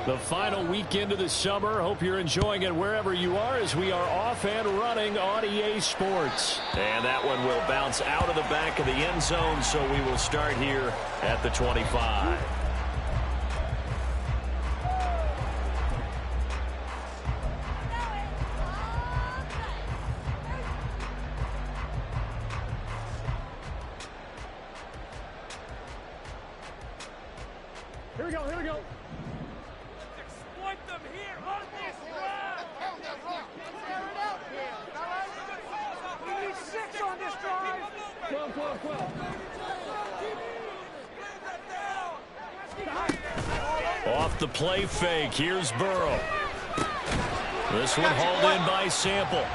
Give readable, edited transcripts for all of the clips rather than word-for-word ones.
The final weekend of the summer. Hope you're enjoying it wherever you are as we are off and running on EA Sports. And that one will bounce out of the back of the end zone, so we will start here at the 25. Here we go, here we go. Exploit them here on this drive. We need 6 on this drive. 12. Off the play fake, here's Burrow. This one hauled in by Sample.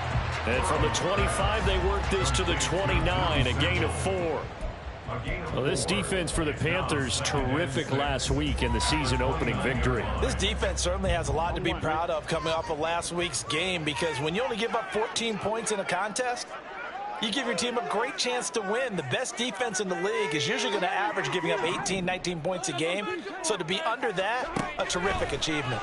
And from the 25, they work this to the 29, a gain of 4. Well, this defense for the Panthers, terrific last week in the season-opening victory. This defense certainly has a lot to be proud of coming off of last week's game, because when you only give up 14 points in a contest, you give your team a great chance to win. The best defense in the league is usually going to average giving up 18, 19 points a game. So to be under that, a terrific achievement.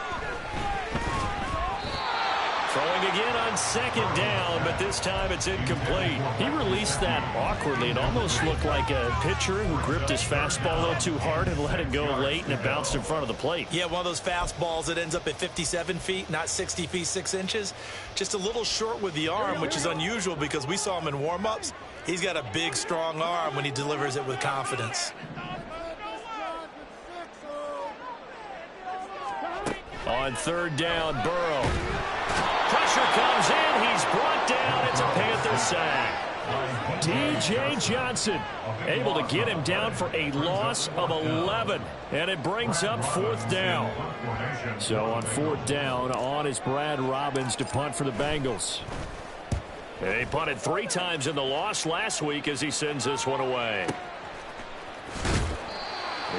Throwing again on second down, but this time it's incomplete. He released that awkwardly. It almost looked like a pitcher who gripped his fastball a little too hard and let it go late, and it bounced in front of the plate. Yeah, one of those fastballs that ends up at 57 feet, not 60 feet, 6 inches. Just a little short with the arm, which is unusual because we saw him in warm-ups. He's got a big, strong arm when he delivers it with confidence. On third down, Burrow. Pressure comes in. He's brought down. It's a Panther sack. DJ Johnson able to get him down for a loss of 11. And it brings up fourth down. So on fourth down, on is Brad Robbins to punt for the Bengals. They punted 3 times in the loss last week as he sends this one away.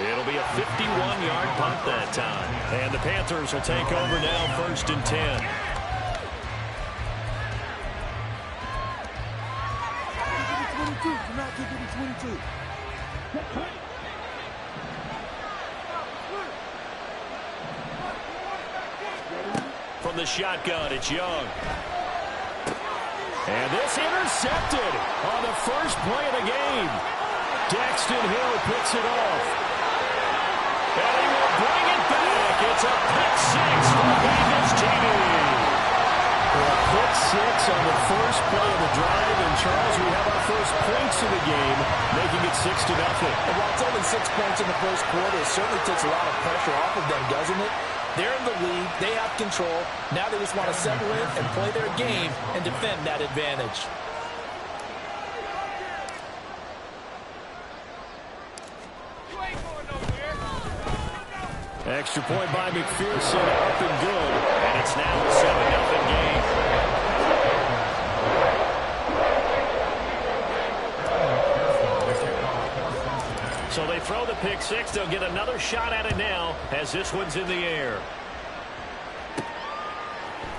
It'll be a 51-yard punt that time. And the Panthers will take over now, 1st and 10. From the shotgun, it's Young. And this intercepted on the first play of the game. Daxton Hill picks it off. And he will bring it back. It's a pick 6 for Bengals TV. A pick 6 on the first play of the drive. And Charles, we have our first points of the game, making it 6-0. And while it's only 6 points in the first quarter, it certainly takes a lot of pressure off of them, doesn't it? They're in the lead. They have control. Now they just want to settle in and play their game and defend that advantage. Extra point by McPherson, up and good. And it's now a 7-0 game. So they throw the pick 6. They'll get another shot at it now as this one's in the air.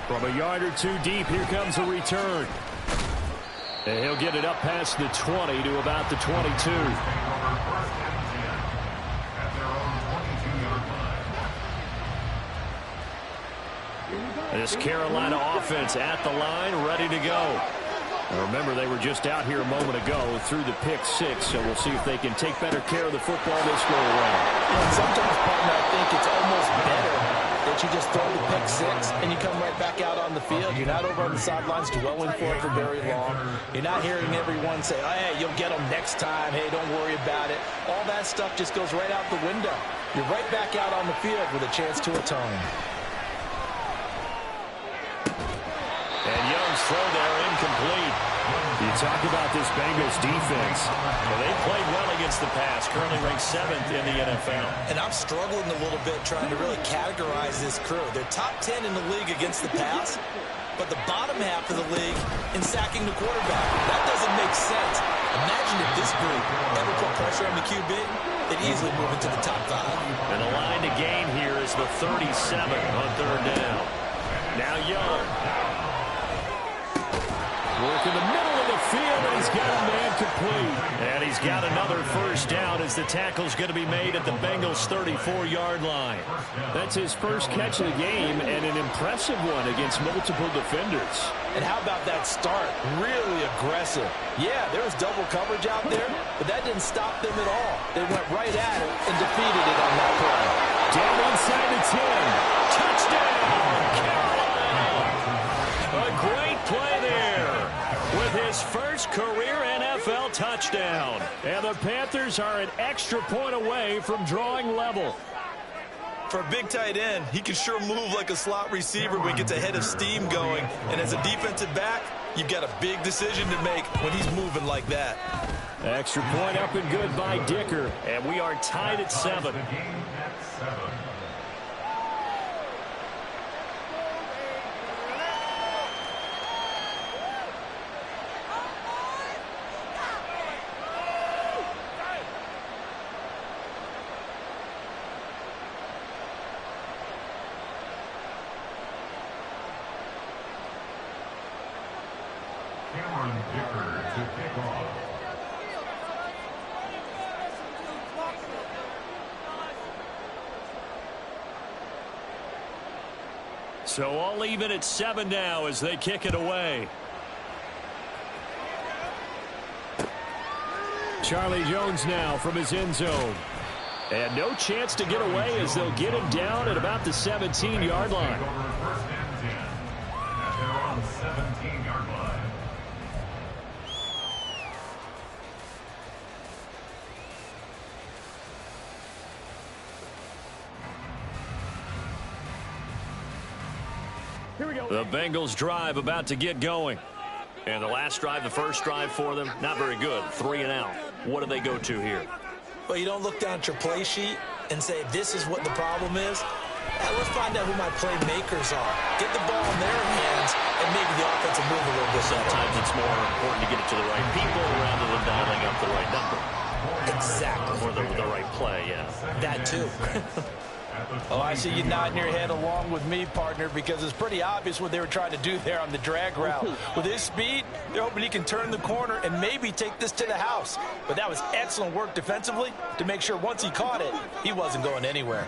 From a yard or 2 deep, here comes the return. And he'll get it up past the 20 to about the 22. This Carolina offense at the line, ready to go. Now remember, they were just out here a moment ago through the pick 6, so we'll see if they can take better care of the football this go around. And sometimes, partner, I think it's almost better that you just throw the pick 6 and you come right back out on the field. You're not over on the sidelines dwelling for it for very long. You're not hearing everyone say, oh, hey, you'll get them next time. Hey, don't worry about it. All that stuff just goes right out the window. You're right back out on the field with a chance to atone. And Young's throw there incomplete. You talk about this Bengals defense. Well, they played well against the pass, currently ranked 7th in the NFL. And I'm struggling a little bit trying to really categorize this crew. They're top 10 in the league against the pass, but the bottom half of the league in sacking the quarterback. That doesn't make sense. Imagine if this group ever put pressure on the QB, they'd easily move into the top 5. And the line to gain here is the 37 on third down. Now Young. Work in the middle of the field, and he's got a man complete. And he's got another first down as the tackle's going to be made at the Bengals' 34-yard line. That's his first catch of the game, and an impressive one against multiple defenders. And how about that start? Really aggressive. Yeah, there was double coverage out there, but that didn't stop them at all. They went right at it and defeated it on that play. Down inside the 10. Touchdown, Carolina! A great play there with his first career NFL touchdown. And the Panthers are an extra point away from drawing level. For a big tight end, he can sure move like a slot receiver when he gets a head of steam going. And as a defensive back, you've got a big decision to make when he's moving like that. Extra point up and good by Dicker. And we are tied at 7. So all even at 7 now as they kick it away. Charlie Jones now from his end zone. And no chance to get away as they'll get him down at about the 17-yard line. Here we go. The Bengals drive about to get going. And the last drive, the first drive for them, not very good. 3 and out. What do they go to here? Well, you don't look down at your play sheet and say, this is what the problem is. Let's find out who my playmakers are. Get the ball in their hands, and maybe the offense will move a little bit. Sometimes it's more important to get it to the right people rather than dialing up the right number. Exactly. Or the right play, yeah. That too. Oh, I see you nodding your head along with me, partner, because it's pretty obvious what they were trying to do there on the drag route. With his speed, they're hoping he can turn the corner and maybe take this to the house. But that was excellent work defensively to make sure once he caught it, he wasn't going anywhere.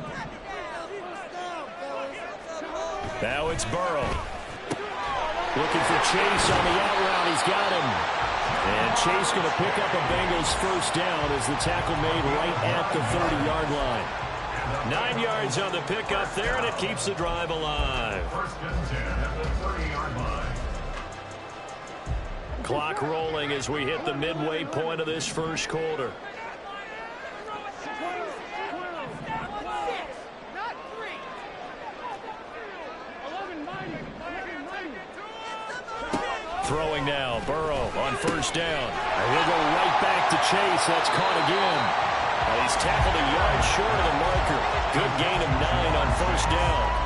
Now it's Burrow. Looking for Chase on the out route. He's got him. And Chase going to pick up a Bengals first down as the tackle made right at the 30-yard line. 9 yards on the pickup there, and it keeps the drive alive. Clock rolling as we hit the midway point of this first quarter. Throwing now, Burrow on first down. And he'll go right back to Chase. That's caught again. And he's tackled a yard short of the marker. Good gain of 9 on first down.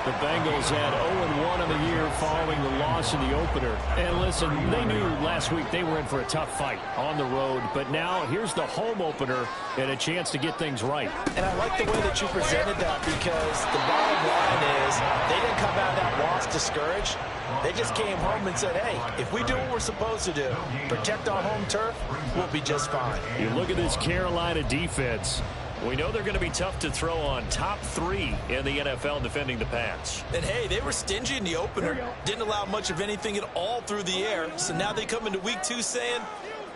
The Bengals had 0-1 on the year following the loss in the opener. And listen, they knew last week they were in for a tough fight on the road. But now here's the home opener and a chance to get things right. And I like the way that you presented that, because the bottom line is they didn't come out of that loss discouraged. They just came home and said, hey, if we do what we're supposed to do, protect our home turf, we'll be just fine. You look at this Carolina defense. We know they're going to be tough to throw on. Top 3 in the NFL defending the pass. And, hey, they were stingy in the opener. Didn't allow much of anything at all through the air. So now they come into week 2 saying,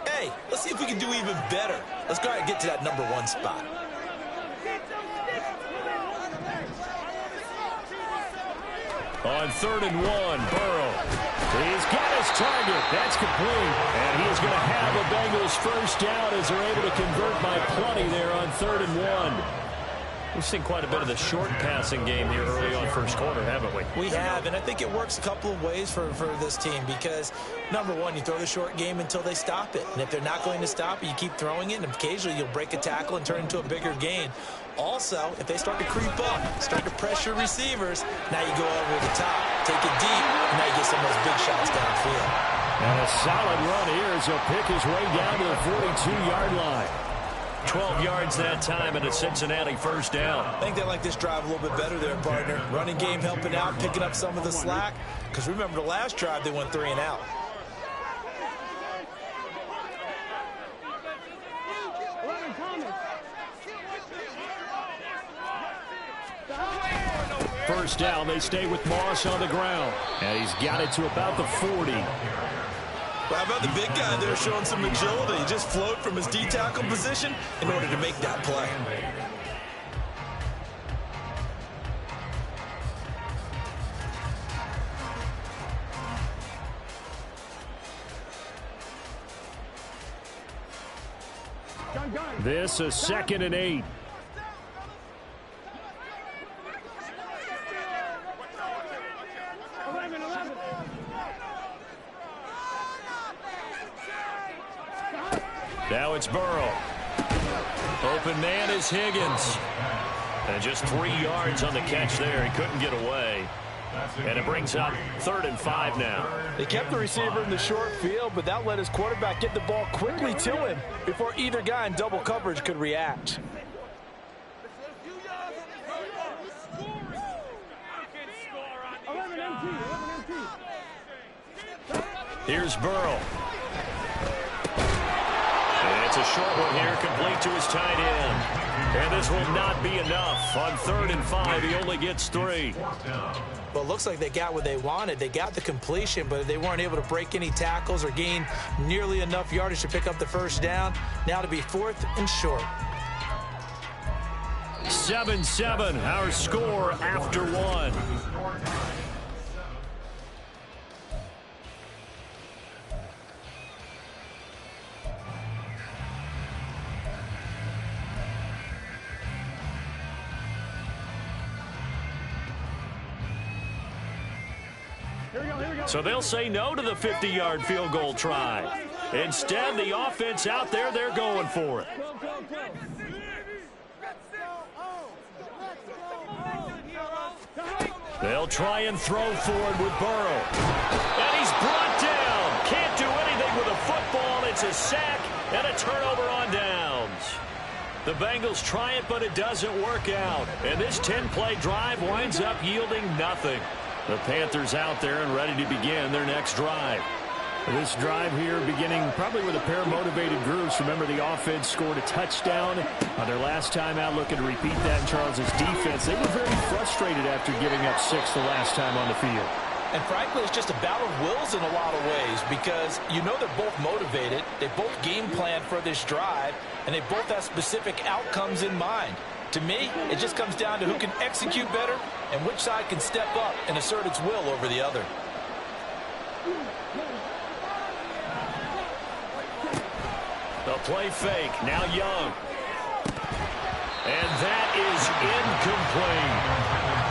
hey, let's see if we can do even better. Let's go ahead and get to that number 1 spot. On 3rd and 1, Burrow. He's got his target. That's complete. And he is going to have a Bengals first down as they're able to convert by plenty there on 3rd and 1. We've seen quite a bit of the short passing game here early on first quarter, haven't we? We have, and I think it works a couple of ways for this team because, number one, you throw the short game until they stop it. And if they're not going to stop it, you keep throwing it, and occasionally you'll break a tackle and turn it into a bigger gain. Also, if they start to creep up, start to pressure receivers, now you go over the top, take it deep, and now you get some of those big shots downfield. And a solid run here as he'll pick his way down to the 42-yard line. 12 yards that time and a Cincinnati first down. I think they like this drive a little bit better there, partner. Running game helping out, picking up some of the slack. Because remember the last drive, they went 3 and out. First down, they stay with Moss on the ground. And he's got it to about the 40. Well, how about the big guy there showing some agility? He just float from his D-tackle position in order to make that play. This is 2nd and 8. Now it's Burrow. Open man is Higgins. And just 3 yards on the catch there. He couldn't get away. And it brings up 3rd and 5 now. They kept the receiver in the short field, but that let his quarterback get the ball quickly to him before either guy in double coverage could react. Here's Burrow. And it's a short one here, complete to his tight end. And this will not be enough. On 3rd and 5, he only gets 3. Well, it looks like they got what they wanted. They got the completion, but they weren't able to break any tackles or gain nearly enough yardage to pick up the first down. Now to be 4th and short. 7-7, our score after 1. So they'll say no to the 50-yard field goal try. Instead, the offense out there, they're going for it. They'll try and throw forward with Burrow. And he's brought down. Can't do anything with a football. It's a sack and a turnover on downs. The Bengals try it, but it doesn't work out. And this 10-play drive winds up yielding nothing. The Panthers out there and ready to begin their next drive. This drive here beginning probably with a pair of motivated groups. Remember, the offense scored a touchdown on their last time out, looking to repeat that in Charles's defense. They were very frustrated after giving up 6 the last time on the field. And frankly, it's just a battle of wills in a lot of ways because you know they're both motivated. They both game plan for this drive, and they both have specific outcomes in mind. To me, it just comes down to who can execute better and which side can step up and assert its will over the other. The play fake, now Young. And that is incomplete.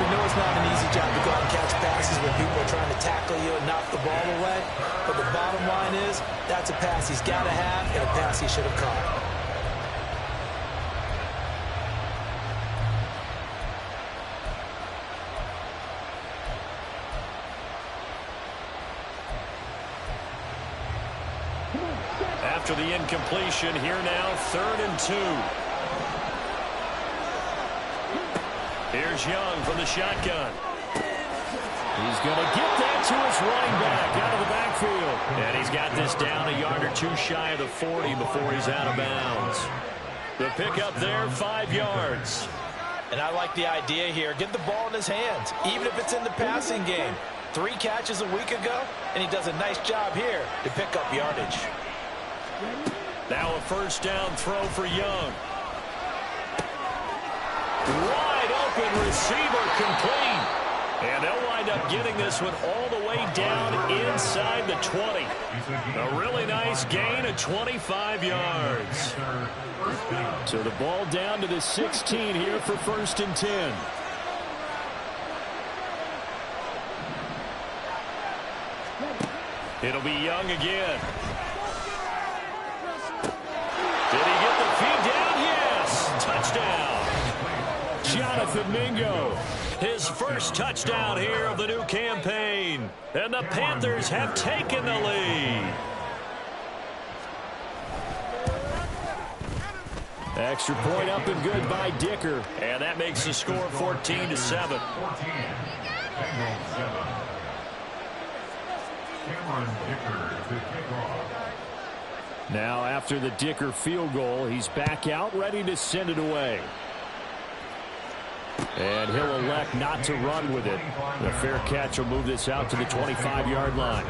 We know it's not an easy job to go out and catch passes when people are trying to tackle you and knock the ball away. But the bottom line is, that's a pass he's got to have and a pass he should have caught. After the incompletion, here now, 3rd and 2. Here's Young from the shotgun. He's going to get that to his running back out of the backfield. And he's got this down a yard or 2 shy of the 40 before he's out of bounds. The pickup there, 5 yards. And I like the idea here. Get the ball in his hands, even if it's in the passing game. 3 catches a week ago, and he does a nice job here to pick up yardage. Now a first down throw for Young. Wide open receiver complete. And they'll wind up getting this one all the way down inside the 20. A really nice gain of 25 yards. So the ball down to the 16 here for 1st and 10. It'll be Young again. Did he get the feed down? Yes. Touchdown. Jonathan Mingo. His first touchdown here of the new campaign. And the Panthers have taken the lead. Extra point up and good by Dicker. And that makes the score 14-7. Now after the Dicker field goal, he's back out ready to send it away. And he'll elect not to run with it. The fair catch will move this out to the 25-yard line.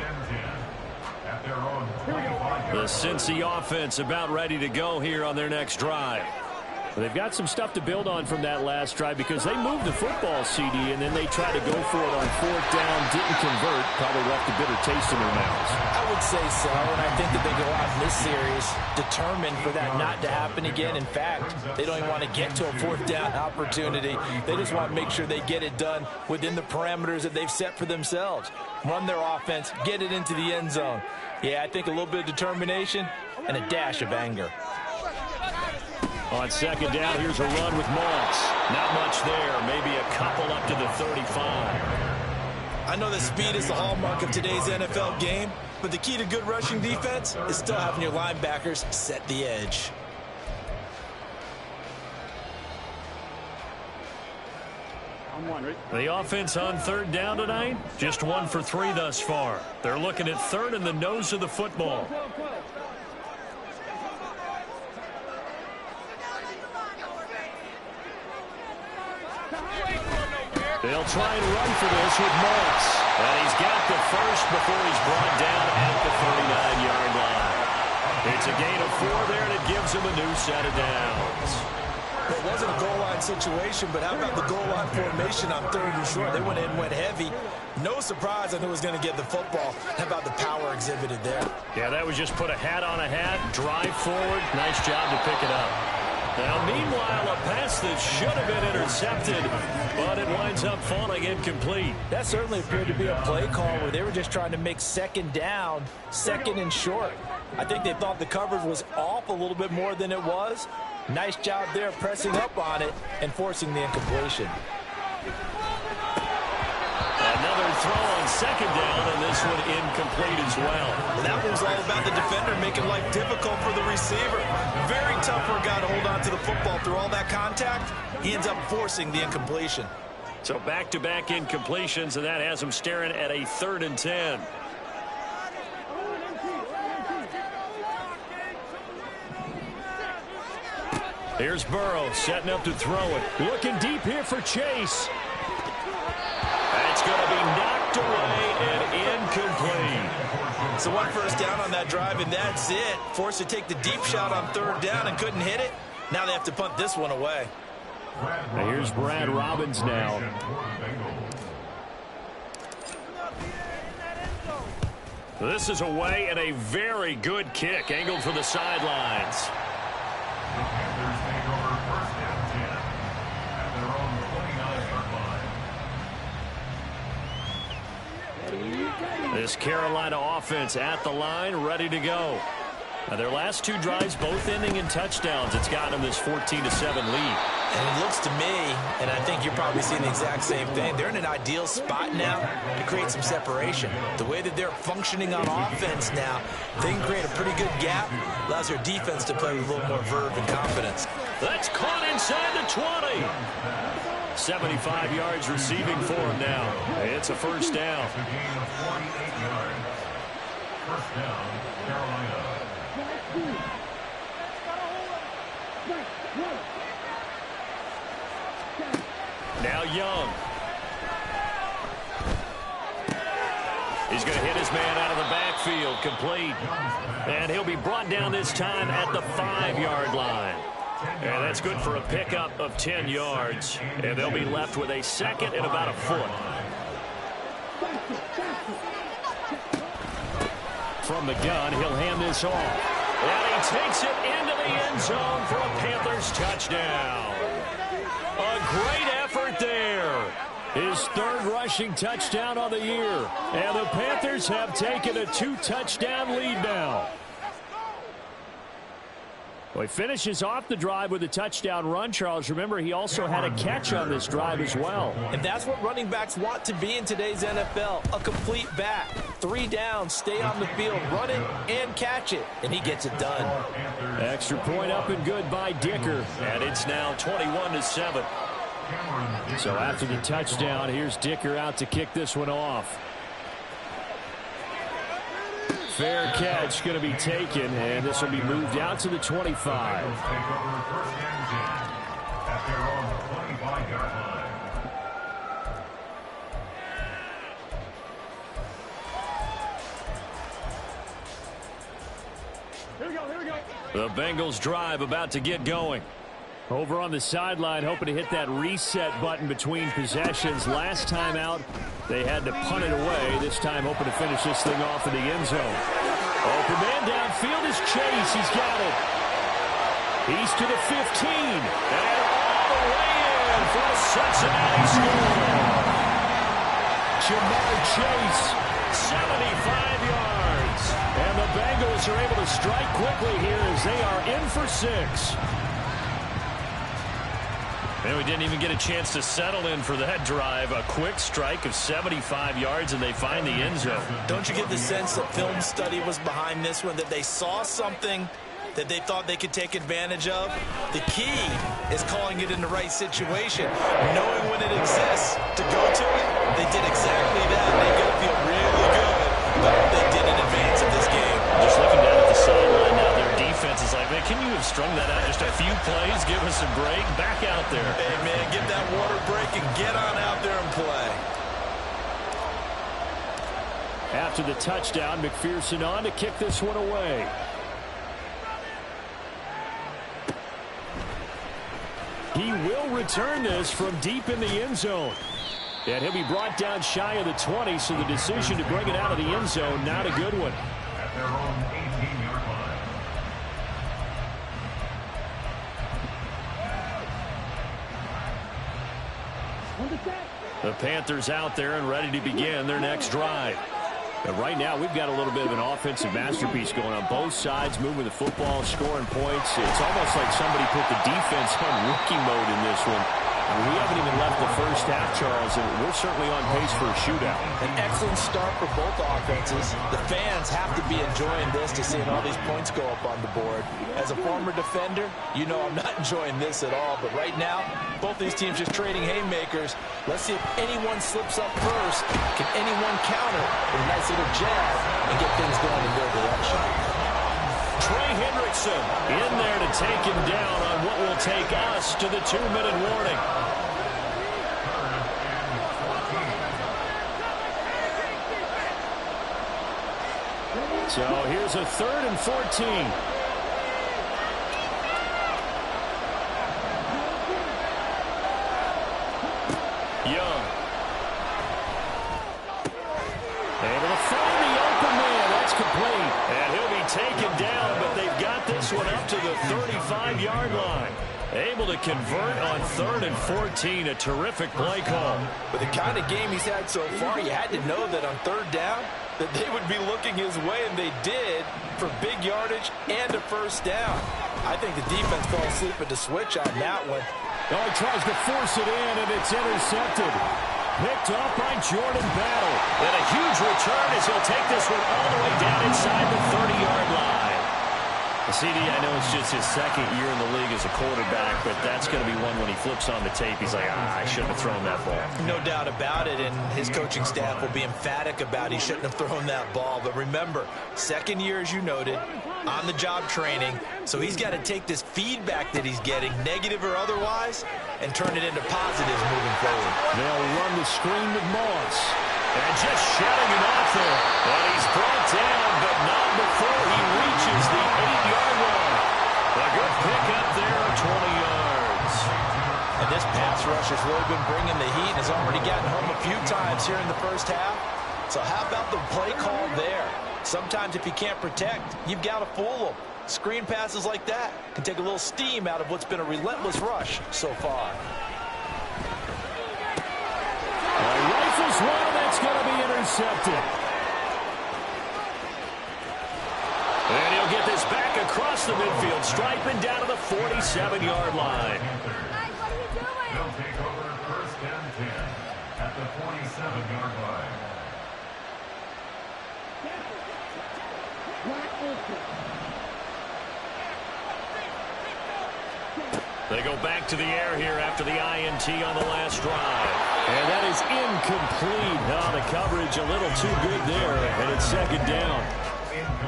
The Cincy offense about ready to go here on their next drive. They've got some stuff to build on from that last drive because they moved the football, CD, and then they tried to go for it on 4th down, didn't convert, probably left a bitter taste in their mouths. I would say so, and I think that they go out in this series determined for that not to happen again. In fact, they don't even want to get to a 4th down opportunity. They just want to make sure they get it done within the parameters that they've set for themselves. Run their offense, get it into the end zone. Yeah, I think a little bit of determination and a dash of anger. On 2nd down, here's a run with Moss. Not much there, maybe a couple up to the 35. I know that speed is the hallmark of today's NFL game, but the key to good rushing defense is still having your linebackers set the edge. The offense on 3rd down tonight, just 1 for 3 thus far. They're looking at 3rd and the nose of the football. They'll try and run for this with Moss. And he's got the first before he's brought down at the 39-yard line. It's a gain of 4 there, and it gives him a new set of downs. It wasn't a goal line situation, but how about the goal line formation on 3rd and short? They went in, went heavy. No surprise on who was going to get the football. How about the power exhibited there? Yeah, that was just put a hat on a hat, drive forward. Nice job to pick it up. Now, meanwhile, a pass that should have been intercepted, but it winds up falling incomplete. That certainly appeared to be a play call where they were just trying to make 2nd down, 2nd and short. I think they thought the coverage was off a little bit more than it was. Nice job there pressing up on it and forcing the incompletion. Another throw on 2nd down, and this one incomplete as well. That one's all about the defender making life difficult for the receiver. Very tough for a guy to hold on to the football through all that contact. He ends up forcing the incompletion. So back-to-back incompletions, and that has him staring at a 3rd and 10. Here's Burrow setting up to throw it. Looking deep here for Chase. That's going to be knocked away and incomplete. So 1 first down on that drive, and that's it. Forced to take the deep shot on 3rd down and couldn't hit it. Now they have to punt this one away. Now here's Brad Robbins now. This is away and a very good kick angled for the sidelines. This Carolina offense at the line, ready to go. Now their last 2 drives, both ending in touchdowns. It's gotten them this 14-7 lead. And it looks to me, and I think you're probably seeing the exact same thing, they're in an ideal spot now to create some separation. The way that they're functioning on offense now, they can create a pretty good gap, allows their defense to play with a little more verve and confidence. That's caught inside the 20. 75 yards receiving for him now. It's a first down. First down, Carolina. Now Young. He's going to hit his man out of the backfield, complete. And he'll be brought down this time at the 5-yard line. And that's good for a pickup of 10 yards. And they'll be left with a 2nd and about a foot. From the gun, he'll hand this off. And he takes it into the end zone for a Panthers touchdown. A great effort there. His 3rd rushing touchdown on the year. And the Panthers have taken a 2-touchdown lead now. Well, he finishes off the drive with a touchdown run, Charles. Remember, he also had a catch on this drive as well. And that's what running backs want to be in today's NFL, a complete back. 3 downs, stay on the field, run it and catch it, and he gets it done. Extra point up and good by Dicker, and it's now 21-7. So after the touchdown, here's Dicker out to kick this one off. Fair catch going to be taken, and this will be moved out to the 25. The Bengals drive about to get going. Over on the sideline, hoping to hit that reset button between possessions. Last time out, they had to punt it away. This time, hoping to finish this thing off in the end zone. Open man downfield is Chase. He's got it. He's to the 15. And all the way in for a Cincinnati score. Jamar Chase, 75 yards. And the Bengals are able to strike quickly here as they are in for 6. And we didn't even get a chance to settle in for that drive. A quick strike of 75 yards, and they find the end zone. Don't you get the sense that film study was behind this one, that they saw something that they thought they could take advantage of? The key is calling it in the right situation, knowing when it exists to go to it. They did exactly that. They got to feel really good about what they did in advance of this game. Just looking down at the sideline now, their defense is like, man, can you have strung that out just a few plays? Give us a break. Back out there. Hey, man, get that water break and get on out there and play. After the touchdown, McPherson on to kick this one away. He will return this from deep in the end zone. And he'll be brought down shy of the 20, so the decision to bring it out of the end zone, not a good one. At their own 18-yard line. The Panthers out there and ready to begin their next drive. And right now, we've got a little bit of an offensive masterpiece going on both sides, moving the football, scoring points. It's almost like somebody put the defense on rookie mode in this one. We haven't even left the first half, Charles, and we're certainly on pace for a shootout. An excellent start for both offenses. The fans have to be enjoying this to seeing all these points go up on the board. As a former defender, you know I'm not enjoying this at all. But right now, both these teams just trading haymakers. Let's see if anyone slips up first. Can anyone counter with a nice little jab and get things going in their direction? Trey Hendrickson in there to take him down on what will take us to the 2-minute warning. So here's a 3rd and 14. Young. Able to find the open man. That's complete. And he'll be taken down, but they've got this one up to the 35-yard line. Able to convert on 3rd and 14. A terrific play call. With the kind of game he's had so far, you had to know that on 3rd down that they would be looking his way, and they did, for big yardage and a first down. I think the defense fell asleep at the switch on that one. Oh, he tries to force it in, and it's intercepted. Picked up by Jordan Battle. And a huge return as he'll take this one all the way down inside the 30-yard line. CD, I know it's just his 2nd year in the league as a quarterback, but that's going to be one when he flips on the tape. He's like, I shouldn't have thrown that ball. No doubt about it, and his coaching staff will be emphatic about he shouldn't have thrown that ball. But remember, 2nd year, as you noted, on-the-job training, so he's got to take this feedback that he's getting, negative or otherwise, and turn it into positives moving forward. They'll run the screen with Moss. And just shutting him off there. And he's brought down, but not before he reaches the 8-yard line. A good pick up there of 20 yards. And this pass rush has really been bringing the heat and has already gotten home a few times here in the first half. So how about the play call there? Sometimes if you can't protect, you've got to fool them. Screen passes like that can take a little steam out of what's been a relentless rush so far. Rifles one, that's going to be intercepted. And he'll get this back across the midfield, striping down to the 47-yard line. They'll take over 1st and 10 at the 47-yard line. They go back to the air here after the INT on the last drive. And that is incomplete. Oh, the coverage a little too good there, and it's 2nd down.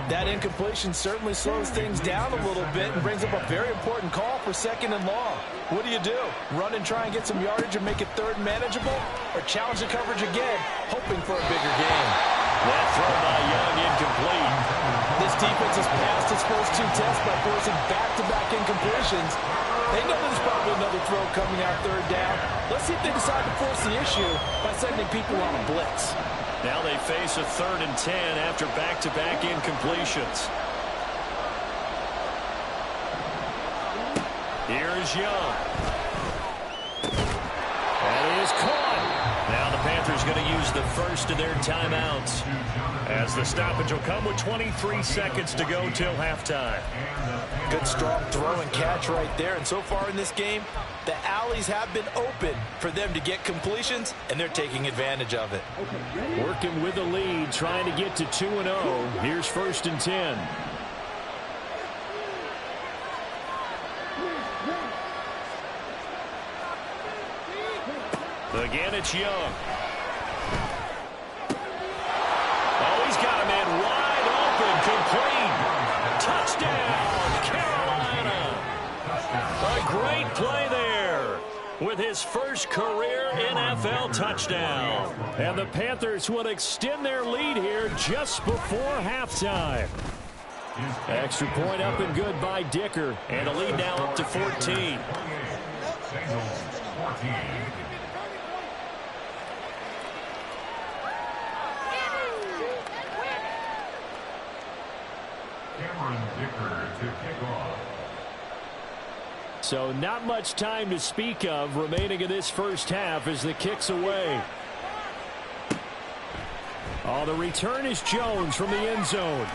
That incompletion certainly slows things down a little bit and brings up a very important call for 2nd and long. What do? Run and try and get some yardage and make it 3rd manageable? Or challenge the coverage again, hoping for a bigger gain? That throw by Young incomplete. This defense has passed its first two tests by forcing back-to-back incompletions. They know there's probably another throw coming out third down. Let's see if they decide to force the issue by sending people on a blitz. Now they face a 3rd and 10 after back-to-back incompletions. Here's Young. That is caught. Now the Panthers going to use the first of their timeouts, as the stoppage will come with 23 seconds to go till halftime. Good strong throw and catch right there. And so far in this game, the alleys have been open for them to get completions, and they're taking advantage of it. Working with the lead, trying to get to 2-0. Here's 1st and 10. Again, it's Young. Oh, he's got a man wide open, complete. Touchdown, Carolina. A great play there with his first career NFL touchdown. And the Panthers will extend their lead here just before halftime. Extra point up and good by Dicker. And a lead now up to 14. Bengals 14. To kick off. So not much time to speak of remaining in this first half as the kick's away. Oh, the return is Jones from the end zone.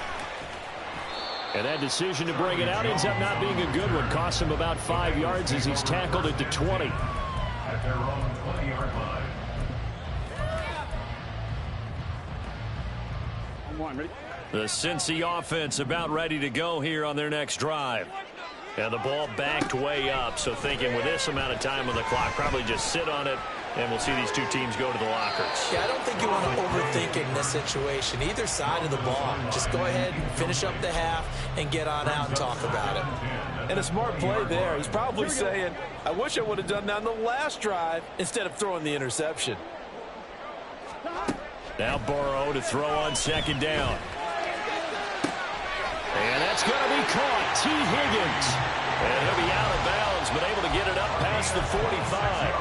And that decision to bring it out ends up not being a good one. Costs him about 5 yards as he's tackled at the 20. At their own 20-yard line. Ready? The Cincy offense about ready to go here on their next drive. And the ball backed way up, so thinking with this amount of time on the clock, probably just sit on it, and we'll see these two teams go to the lockers. Yeah, I don't think you want to overthink it in this situation. Either side of the ball. Just go ahead and finish up the half and get on out and talk about it. And a smart play there. He's probably saying, I wish I would have done that on the last drive instead of throwing the interception. Now Burrow to throw on 2nd down. And that's going to be caught. T. Higgins. And he'll be out of bounds, but able to get it up past the 45.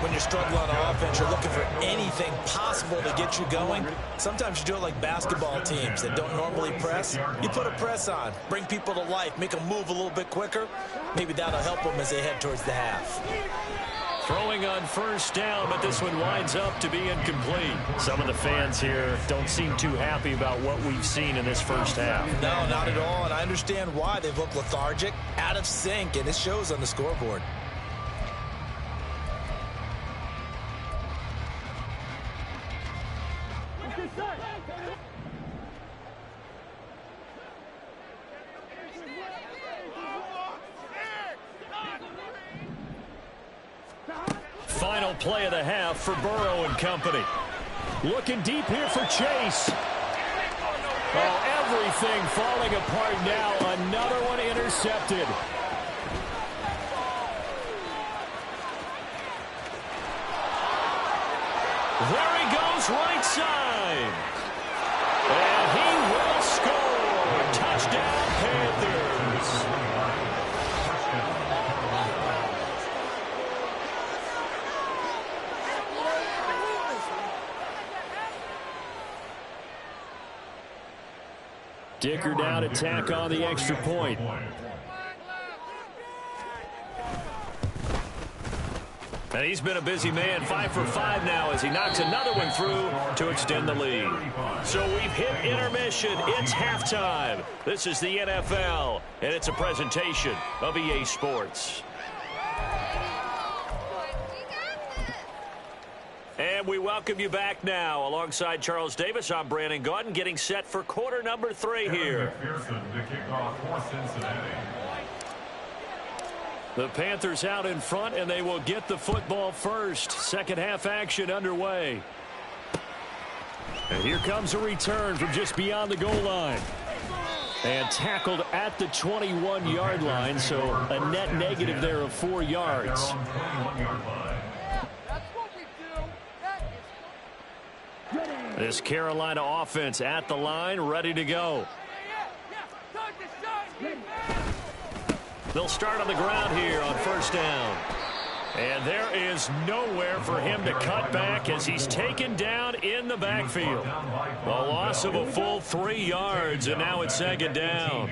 When you're struggling on offense, you're looking for anything possible to get you going. Sometimes you do it like basketball teams that don't normally press. You put a press on, bring people to life, make them move a little bit quicker. Maybe that'll help them as they head towards the half. Throwing on 1st down, but this one winds up to be incomplete. Some of the fans here don't seem too happy about what we've seen in this first half. No, not at all, and I understand why. They've looked lethargic, out of sync, and it shows on the scoreboard. Final play of the half for Burrow and company. Looking deep here for Chase. Oh, everything falling apart now. Another one intercepted. There he goes, right side. And he will score. Touchdown, Panthers. Dicker down to tack on the extra point. And he's been a busy man, 5 for 5 now as he knocks another one through to extend the lead. So we've hit intermission. It's halftime. This is the NFL, and it's a presentation of EA Sports. And we welcome you back now. Alongside Charles Davis, I'm Brandon Gaudin, getting set for quarter number 3 here. The Panthers out in front, and they will get the football first. Second half action underway. And here comes a return from just beyond the goal line. And tackled at the 21-yard line, so a net negative there of 4 yards. This Carolina offense at the line, ready to go. They'll start on the ground here on first down. And there is nowhere for him to cut back as he's taken down in the backfield. A loss of a full 3 yards, and now it's second down.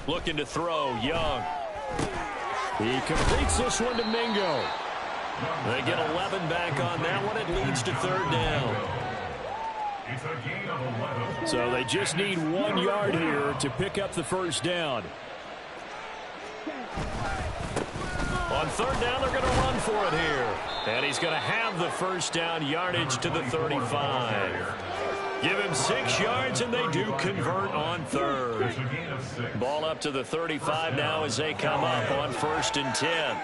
Looking to throw, Young. He completes this one to Mingo. They get 11 back on that one. It leads to third down. So they just need 1 yard here to pick up the first down. On third down, they're going to run for it here. And he's going to have the first down yardage to the 35. Give him 6 yards, and they do convert on third. Ball up to the 35 now as they come up on 1st and 10.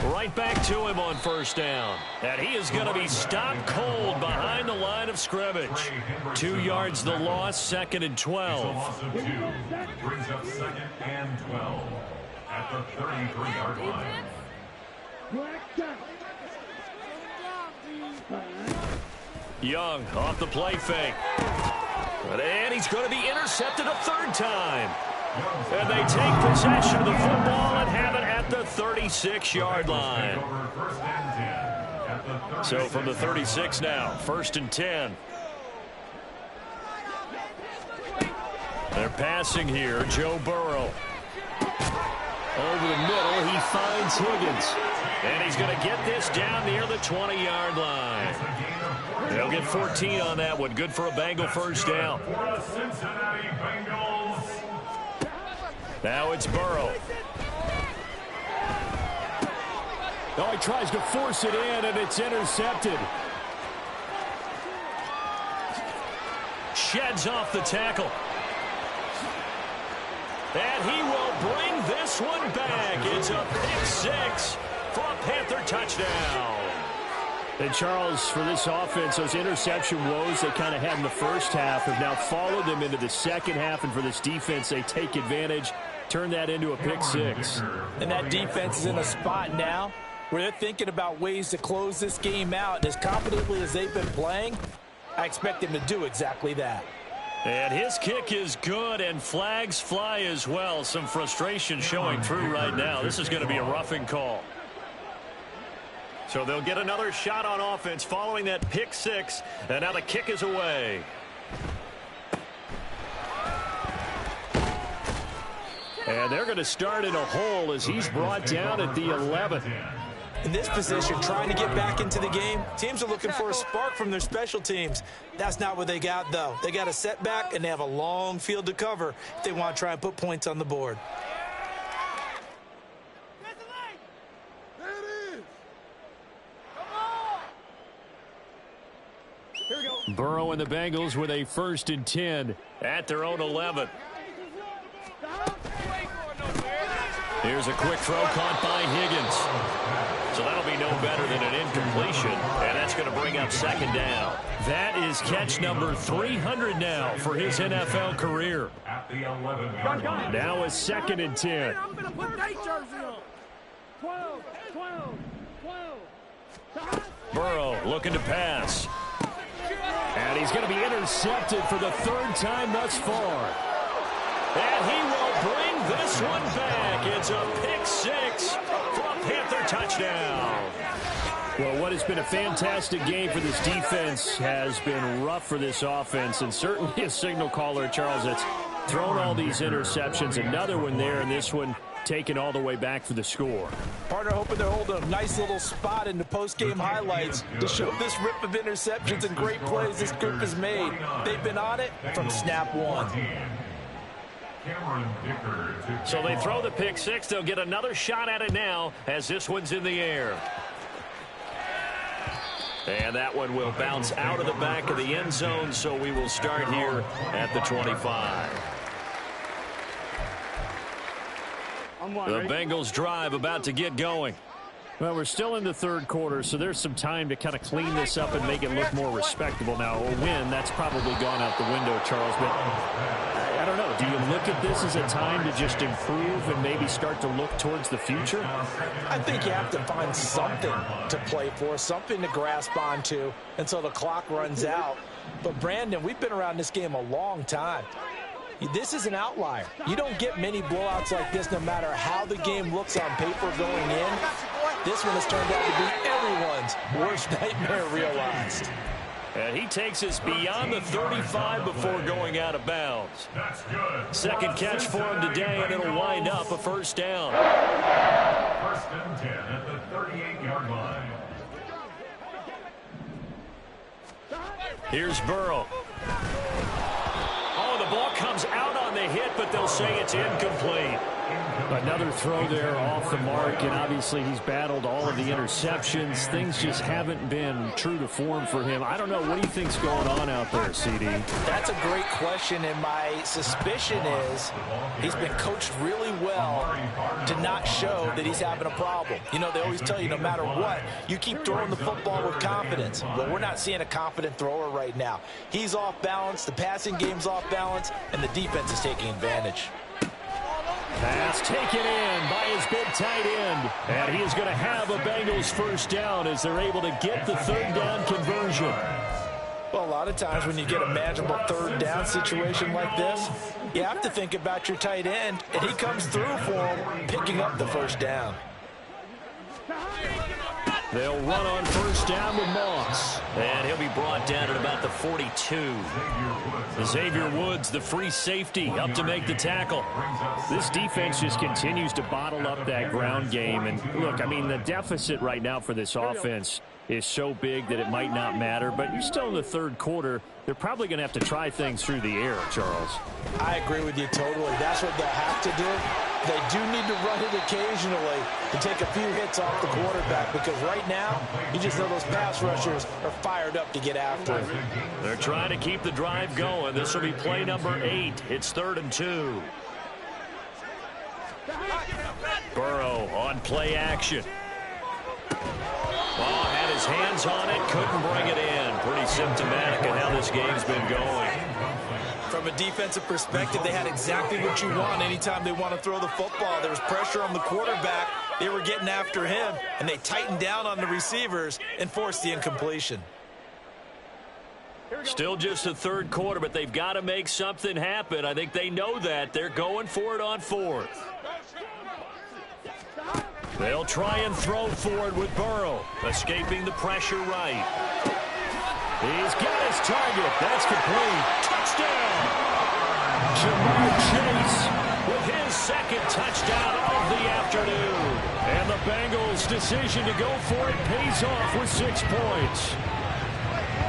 Right back to him on first down. And he is going to be stopped cold behind the line of scrimmage. 2 yards the loss, 2nd and 12. Loss of 2 brings up 2nd and 12 at the 33-yard line. Young off the play fake. And he's going to be intercepted a 3rd time. And they take possession of the football and have it at the 36-yard line. So from the 36 now, 1st and 10. They're passing here, Joe Burrow. Over the middle, he finds Higgins. And he's going to get this down near the 20-yard line. They'll get 14 on that one. Good for a Bengal first down. Now it's Burrow. Oh, he tries to force it in, and it's intercepted. Sheds off the tackle. And he will bring this one back. It's a pick 6 for a Panther touchdown. And Charles, for this offense, those interception woes they kind of had in the first half have now followed them into the second half. And for this defense, they take advantage, turn that into a pick 6. And that defense is in a spot now where they're thinking about ways to close this game out. And as confidently as they've been playing, I expect them to do exactly that. And his kick is good, and flags fly as well. Some frustration showing through right now. This is going to be a roughing call. So they'll get another shot on offense following that pick 6, and now the kick is away. And they're going to start in a hole as he's brought down at the 11. In this position, trying to get back into the game, teams are looking for a spark from their special teams. That's not what they got, though. They got a setback, and they have a long field to cover if they want to try and put points on the board. Burrow and the Bengals with a 1st and 10 at their own 11. Here's a quick throw caught by Higgins. So that'll be no better than an incompletion, and that's going to bring up 2nd down. That is catch number 300 now for his NFL career. At the 11-yard line. Now a 2nd and 10. I'm going to put that jersey on. 12, 12, 12. Burrow looking to pass. And he's going to be intercepted for the 3rd time thus far. And he will bring this one back. It's a pick 6 for a Panther touchdown. Well, what has been a fantastic game for this defense has been rough for this offense, and certainly a signal caller, Charles, that's thrown all these interceptions. Another one there, and this one taken all the way back for the score. Partner hoping they're holding a nice little spot in the post-game highlights to show this rip of interceptions and great plays this group has made. They've been on it from snap 1. So they throw the pick 6. They'll get another shot at it now as this one's in the air. And that one will bounce out of the back of the end zone, so we will start here at the 25. The Bengals drive about to get going. Well, we're still in the 3rd quarter, so there's some time to kind of clean this up and make it look more respectable. Now, a win, that's probably gone out the window, Charles, but I don't know. Do you look at this as a time to just improve and maybe start to look towards the future? I think you have to find something to play for, something to grasp onto until the clock runs out. But, Brandon, we've been around this game a long time. This is an outlier. You don't get many blowouts like this no matter how the game looks on paper going in. This one has turned out to be everyone's worst nightmare realized. And he takes us beyond the 35 before going out of bounds. Second catch for him today, and it'll wind up a first down. First and 10 at the 38-yard line. Here's Burrow. Oh, the ball comes out on the hit, but they'll say it's incomplete. Another throw there off the mark, and obviously he's battled all of the interceptions. Things just haven't been true to form for him. I don't know. What do you think's going on out there, CD? That's a great question, and my suspicion is he's been coached really well to not show that he's having a problem. You know, they always tell you no matter what, you keep throwing the football with confidence. Well, we're not seeing a confident thrower right now. He's off balance, the passing game's off balance, and the defense is taking advantage. Pass taken in by his big tight end. And he is going to have a Bengals first down as they're able to get the third down conversion. Well, a lot of times when you get a manageable third down situation like this, you have to think about your tight end, and he comes through for him, picking up the first down. They'll run on first down with Moss. And he'll be brought down at about the 42. Xavier Woods, the free safety, up to make the tackle. This defense just continues to bottle up that ground game. And look, I mean, the deficit right now for this offense is so big that it might not matter. But you're still in the third quarter. They're probably going to have to try things through the air, Charles. I agree with you totally. That's what they'll have to do. They do need to run it occasionally to take a few hits off the quarterback, because right now, you just know those pass rushers are fired up to get after him. They're trying to keep the drive going. This will be play number 8. It's 3rd and 2. Burrow on play action. Ball had his hands on it, couldn't bring it in. Pretty symptomatic of how this game's been going. From a defensive perspective, they had exactly what you want anytime they want to throw the football. There was pressure on the quarterback. They were getting after him, and they tightened down on the receivers and forced the incompletion. Still just the third quarter, but they've got to make something happen. I think they know that. They're going for it on 4th. They'll try and throw for it with Burrow, escaping the pressure right. He's got his target. That's complete. Touchdown! Jamar Chase with his second touchdown of the afternoon. And the Bengals' decision to go for it pays off with 6 points.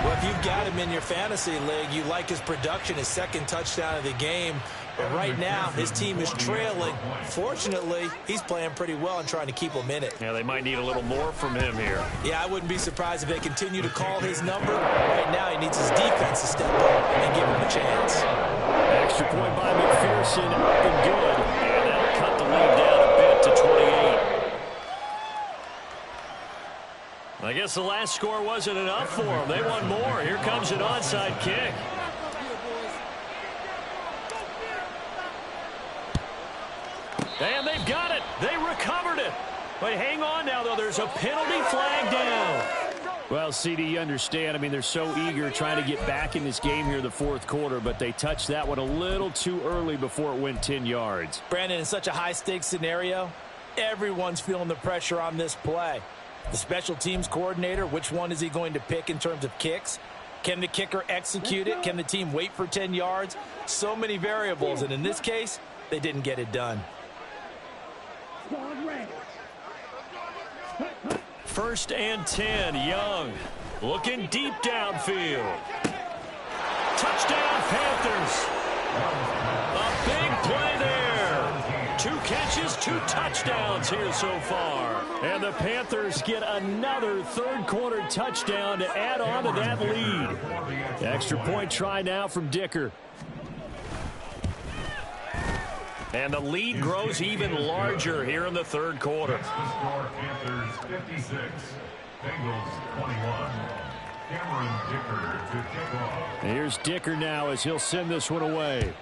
Well, if you've got him in your fantasy league, you like his production, his second touchdown of the game. But right now, his team is trailing. Fortunately, he's playing pretty well and trying to keep them in it. Yeah, they might need a little more from him here. Yeah, I wouldn't be surprised if they continue to call his number. Right now, he needs his defense to step up and give him a chance. Extra point by McPherson, up and good. And that'll cut the lead down a bit to 28. I guess the last score wasn't enough for them. They want more. Here comes an onside kick. And they've got it. They recovered it. But hang on now, though. There's a penalty flag down. Well, CD, you understand. I mean, they're so eager trying to get back in this game here in the fourth quarter, but they touched that one a little too early before it went 10 yards. Brandon, in such a high-stakes scenario, everyone's feeling the pressure on this play. The special teams coordinator, which one is he going to pick in terms of kicks? Can the kicker execute it? Can the team wait for 10 yards? So many variables, and in this case, they didn't get it done. 1st and 10, Young looking deep downfield. Touchdown, Panthers. A big play there. 2 catches, 2 touchdowns here so far. And the Panthers get another third quarter touchdown to add on to that lead. Extra point try now from Dicker. And the lead grows even larger here in the third quarter. Panthers 56, Bengals 21. Cameron Dicker to kick off. Here's Dicker now as he'll send this one away.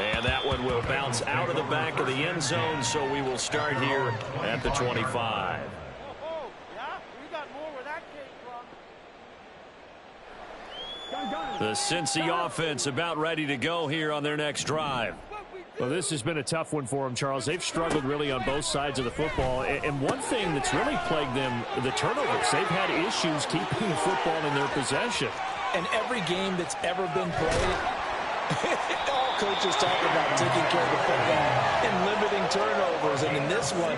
And that one will bounce out of the back of the end zone, so we will start here at the 25. The Cincy offense about ready to go here on their next drive. Well, this has been a tough one for them, Charles. They've struggled really on both sides of the football. And one thing that's really plagued them, the turnovers. They've had issues keeping the football in their possession. And every game that's ever been played, all coaches talk about taking care of the football and limiting turnovers. And in this one,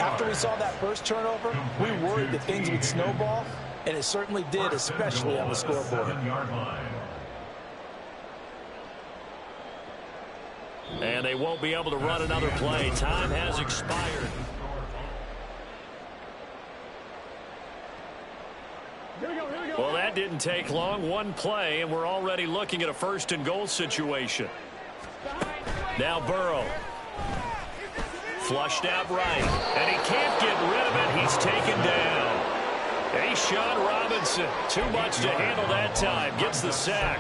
after we saw that first turnover, we worried that things would snowball, and it certainly did, especially on the scoreboard. And they won't be able to run another play. Time has expired. Well, that didn't take long. One play, and we're already looking at a first-and-goal situation. Now Burrow. Flushed out right. And he can't get rid of it. He's taken down. Sean Robinson, too much to handle that time. Gets the sack.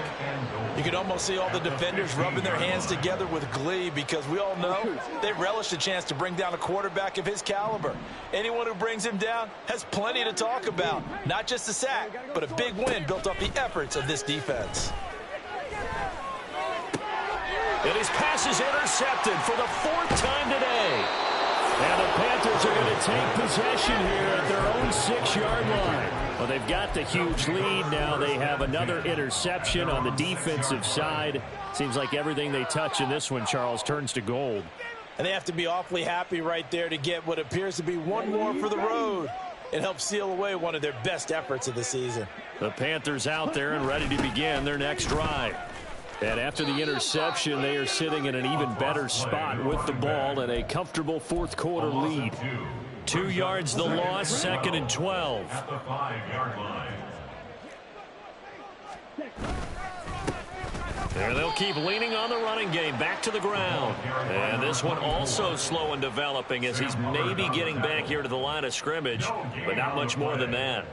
You can almost see all the defenders rubbing their hands together with glee because we all know they relish the chance to bring down a quarterback of his caliber. Anyone who brings him down has plenty to talk about. Not just a sack, but a big win built off the efforts of this defense. And his pass is intercepted for the 4th time today. And the Panthers are going to take possession here at their own 6-yard line. Well, they've got the huge lead. Now they have another interception on the defensive side. Seems like everything they touch in this one, Charles, turns to gold. And they have to be awfully happy right there to get what appears to be one more for the road. It helps seal away one of their best efforts of the season. The Panthers out there and ready to begin their next drive. And after the interception, they are sitting in an even better spot with the ball and a comfortable 4th quarter lead. 2 yards the loss, 2nd and 12. At the 5-yard line. And they'll keep leaning on the running game, back to the ground. And this one also slow and developing as he's maybe getting back here to the line of scrimmage, but not much more than that.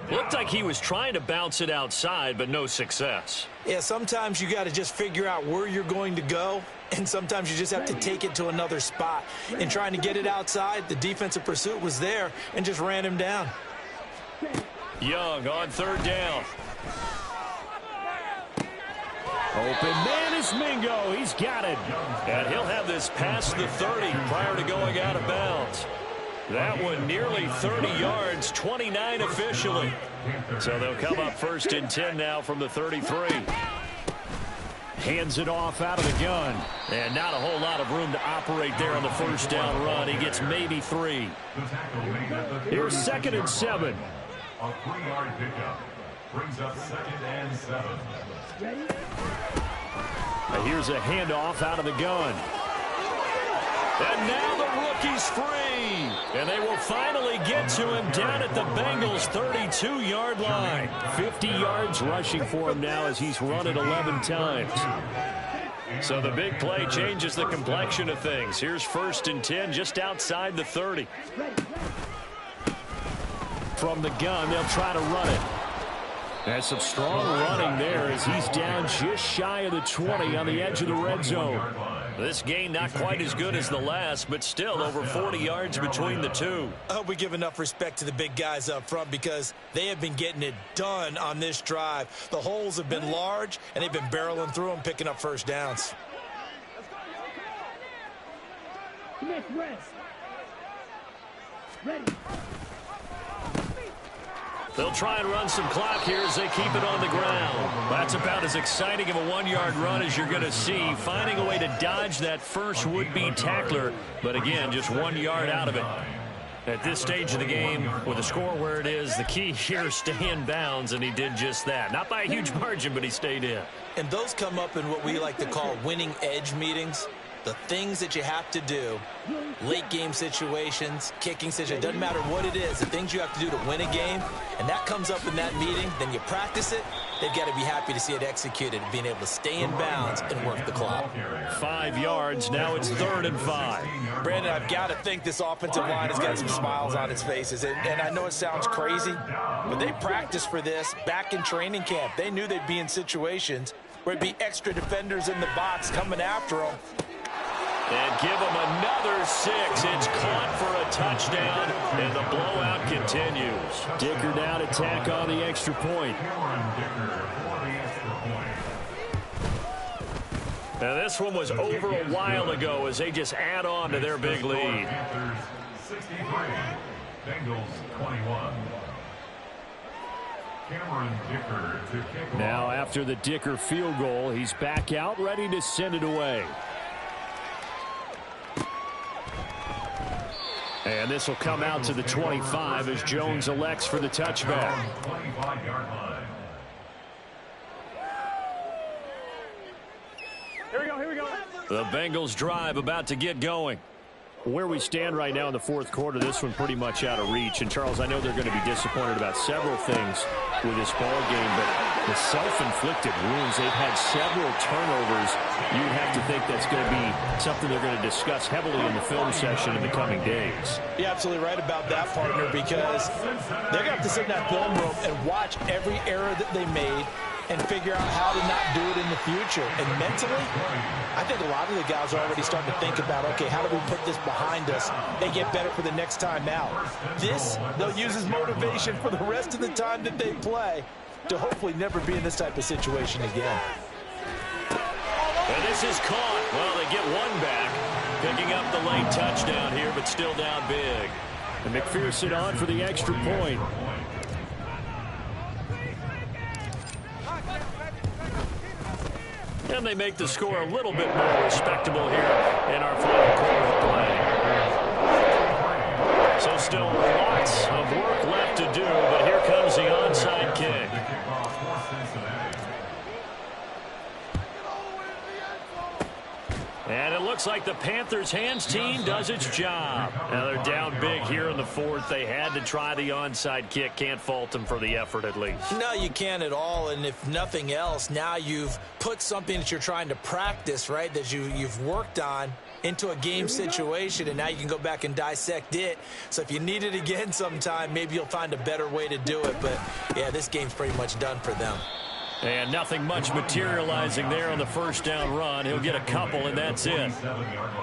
Looked like he was trying to bounce it outside, but no success. Yeah, sometimes you got to just figure out where you're going to go, and sometimes you just have to take it to another spot. In trying to get it outside, the defensive pursuit was there and just ran him down. Young on 3rd down. Open man is Mingo. He's got it. And he'll have this past the 30 prior to going out of bounds. That one nearly 30 yards, 29 officially. So they'll come up 1st and 10 now from the 33. Hands it off out of the gun. And not a whole lot of room to operate there on the 1st down run. He gets maybe 3. Here's 2nd and 7. A 3-yard pickup brings up 2nd and 7. And here's a handoff out of the gun. And now the rookie's free. And they will finally get to him down at the Bengals' 32-yard line. 50 yards rushing for him now as he's run it 11 times. So the big play changes the complexion of things. Here's 1st and 10 just outside the 30. From the gun, they'll try to run it. That's some strong running there as he's down just shy of the 20 on the edge of the red zone. This game not quite as good as the last, but still over 40 yards between the two. I hope we give enough respect to the big guys up front because they have been getting it done on this drive. The holes have been large, and they've been barreling through them, picking up 1st downs. Ready. They'll try and run some clock here as they keep it on the ground. That's about as exciting of a 1-yard run as you're going to see, finding a way to dodge that first would-be tackler, but again, just 1 yard out of it. At this stage of the game, with the score where it is, the key here is stay in bounds, and he did just that. Not by a huge margin, but he stayed in. And those come up in what we like to call winning edge meetings. The things that you have to do, late game situations, kicking situations, doesn't matter what it is, the things you have to do to win a game, and that comes up in that meeting, then you practice it, they've got to be happy to see it executed, being able to stay in bounds and work the clock. 5 yards, now it's 3rd and 5. Brandon, I've got to think this offensive line has got some smiles on its faces, and I know it sounds crazy, but they practiced for this back in training camp. They knew they'd be in situations There'd be extra defenders in the box coming after him. And give him another 6. It's caught for a touchdown, and the blowout continues. Dicker down, attack on the extra point. Now this one was over a while ago as they just add on to their big lead. Panthers 63, Bengals 21. Now after the Dicker field goal, he's back out ready to send it away. And this will come out to the 25 as Jones elects for the touchback. 25-yard line. Here we go. The Bengals drive about to get going. Where we stand right now in the fourth quarter, this one pretty much out of reach. And, Charles, I know they're going to be disappointed about several things with this ball game, but the self-inflicted wounds, they've had several turnovers. You'd have to think that's going to be something they're going to discuss heavily in the film session in the coming days. You're absolutely right about that, partner, because they're going to have to sit in that film room and watch every error that they made and figure out how to not do it in the future. And mentally, I think a lot of the guys are already starting to think about, okay, how do we put this behind us and get better for the next time out? This, they'll use as motivation for the rest of the time that they play to hopefully never be in this type of situation again. And this is caught. Well, they get one back, picking up the late touchdown here, but still down big. And McPherson on for the extra point. And they make the score a little bit more respectable here in our final quarter of play. So still lots of work left to do, but here comes the onside kick. And it looks like the Panthers' hands team does its job. Now they're down big here in the fourth. They had to try the onside kick. Can't fault them for the effort at least. No, you can't at all. And if nothing else, now you've put something that you're trying to practice, right, that you've worked on into a game situation, and now you can go back and dissect it. So if you need it again sometime, maybe you'll find a better way to do it. But, yeah, this game's pretty much done for them. And nothing much materializing there on the first down run. He'll get a couple, and that's it.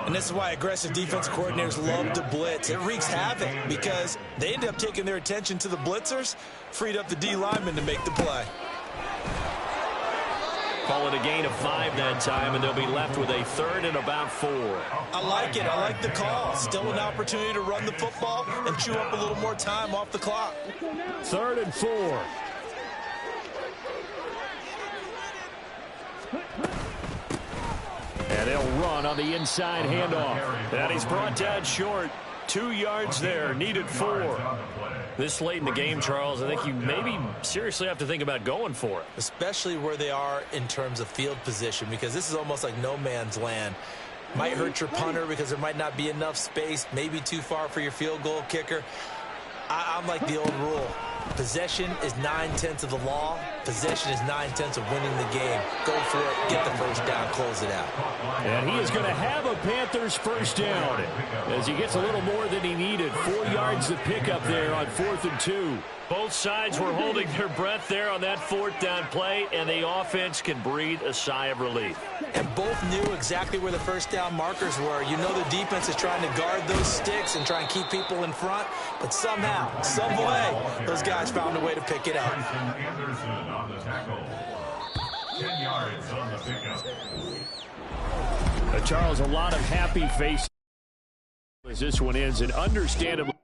And this is why aggressive defense coordinators love to blitz. It wreaks havoc because they end up taking their attention to the blitzers, freed up the D lineman to make the play. Call it a gain of 5 that time, and they'll be left with a 3rd and about 4. I like it. I like the call. Still an opportunity to run the football and chew up a little more time off the clock. 3rd and 4. And they'll run on the inside handoff. And he's brought down short. 2 yards there, needed 4. This late in the game, Charles, I think you maybe seriously have to think about going for it. Especially where they are in terms of field position, because this is almost like no man's land. Might hurt your punter because there might not be enough space, maybe too far for your field goal kicker. I'm like the old rule. Possession is 9/10 of the law. Possession is 9/10 of winning the game. Go for it. Get the first down. Close it out. And he is going to have a Panthers first down as he gets a little more than he needed. 4 yards to pick up there on 4th and 2. Both sides were holding their breath there on that 4th down play, and the offense can breathe a sigh of relief. And both knew exactly where the first down markers were. You know the defense is trying to guard those sticks and try and keep people in front, but somehow, some way, those guys found a way to pick it up. Anderson on the tackle. 10 yards on the pickup. Charles, a lot of happy faces as this one ends, and understandably